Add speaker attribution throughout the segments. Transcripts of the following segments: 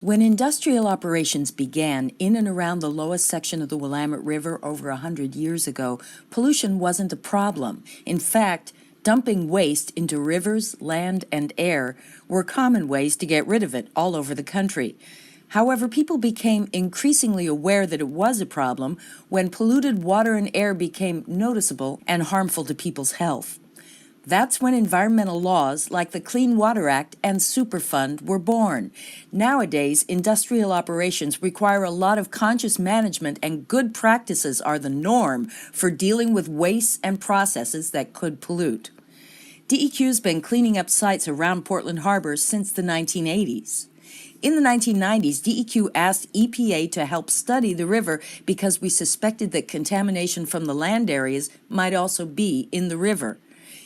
Speaker 1: When industrial operations began in and around the lowest section of the Willamette River over 100 years ago, pollution wasn't a problem. In fact, dumping waste into rivers, land, and air were common ways to get rid of it all over the country. However, people became increasingly aware that it was a problem when polluted water and air became noticeable and harmful to people's health. That's when environmental laws like the Clean Water Act and Superfund were born. Nowadays, industrial operations require a lot of conscious management, and good practices are the norm for dealing with wastes and processes that could pollute. DEQ's been cleaning up sites around Portland Harbor since the 1980s. In the 1990s, DEQ asked EPA to help study the river because we suspected that contamination from the land areas might also be in the river.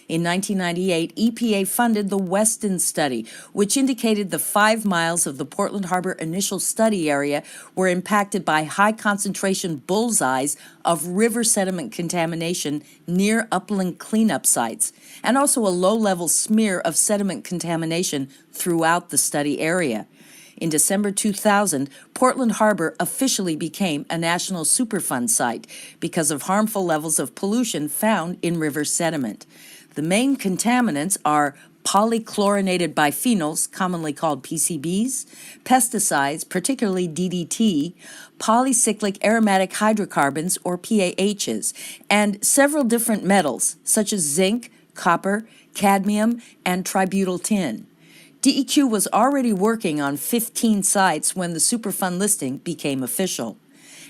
Speaker 1: In 1998, EPA funded the Weston Study, which indicated the 5 miles of the Portland Harbor initial study area were impacted by high concentration bullseyes of river sediment contamination near upland cleanup sites, and also a low-level smear of sediment contamination throughout the study area. In December 2000, Portland Harbor officially became a National Superfund site because of harmful levels of pollution found in river sediment. The main contaminants are polychlorinated biphenyls, commonly called PCBs, pesticides, particularly DDT, polycyclic aromatic hydrocarbons, or PAHs, and several different metals, such as zinc, copper, cadmium, and tributyl tin. DEQ was already working on 15 sites when the Superfund listing became official.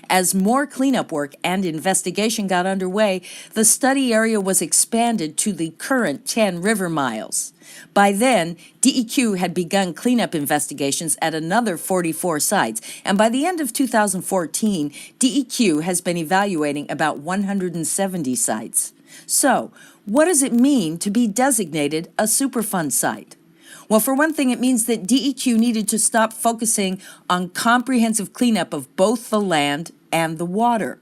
Speaker 1: As more cleanup work and investigation got underway, the study area was expanded to the current 10 river miles. By then, DEQ had begun cleanup investigations at another 44 sites, and by the end of 2014, DEQ has been evaluating about 170 sites. So, what does it mean to be designated a Superfund site? Well, for one thing, it means that DEQ needed to stop focusing on comprehensive cleanup of both the land and the water.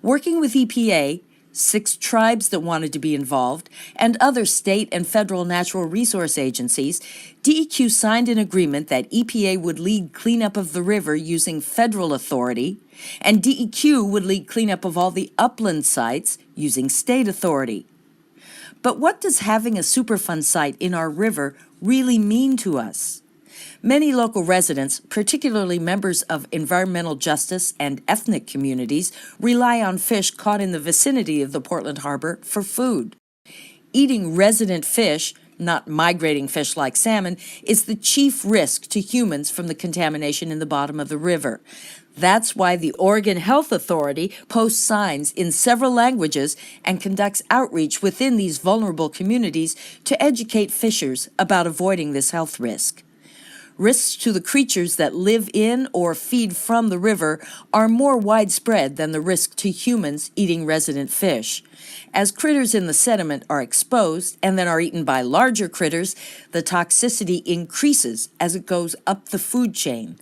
Speaker 1: Working with EPA, 6 tribes that wanted to be involved, and other state and federal natural resource agencies, DEQ signed an agreement that EPA would lead cleanup of the river using federal authority, and DEQ would lead cleanup of all the upland sites using state authority. But what does having a Superfund site in our river really mean to us? Many local residents, particularly members of environmental justice and ethnic communities, rely on fish caught in the vicinity of the Portland Harbor for food. Eating resident fish, not migrating fish like salmon, is the chief risk to humans from the contamination in the bottom of the river. That's why the Oregon Health Authority posts signs in several languages and conducts outreach within these vulnerable communities to educate fishers about avoiding this health risk. Risks to the creatures that live in or feed from the river are more widespread than the risk to humans eating resident fish. As critters in the sediment are exposed and then are eaten by larger critters, the toxicity increases as it goes up the food chain.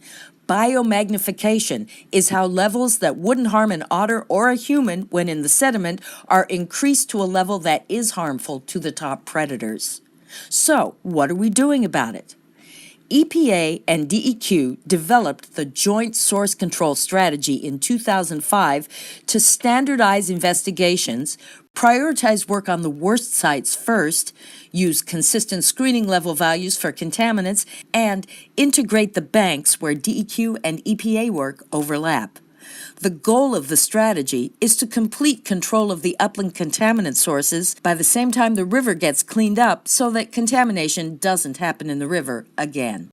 Speaker 1: Biomagnification is how levels that wouldn't harm an otter or a human when in the sediment are increased to a level that is harmful to the top predators. So, what are we doing about it? EPA and DEQ developed the Joint Source Control Strategy in 2005 to standardize investigations, prioritize work on the worst sites first, use consistent screening level values for contaminants, and integrate the banks where DEQ and EPA work overlap. The goal of the strategy is to complete control of the upland contaminant sources by the same time the river gets cleaned up so that contamination doesn't happen in the river again.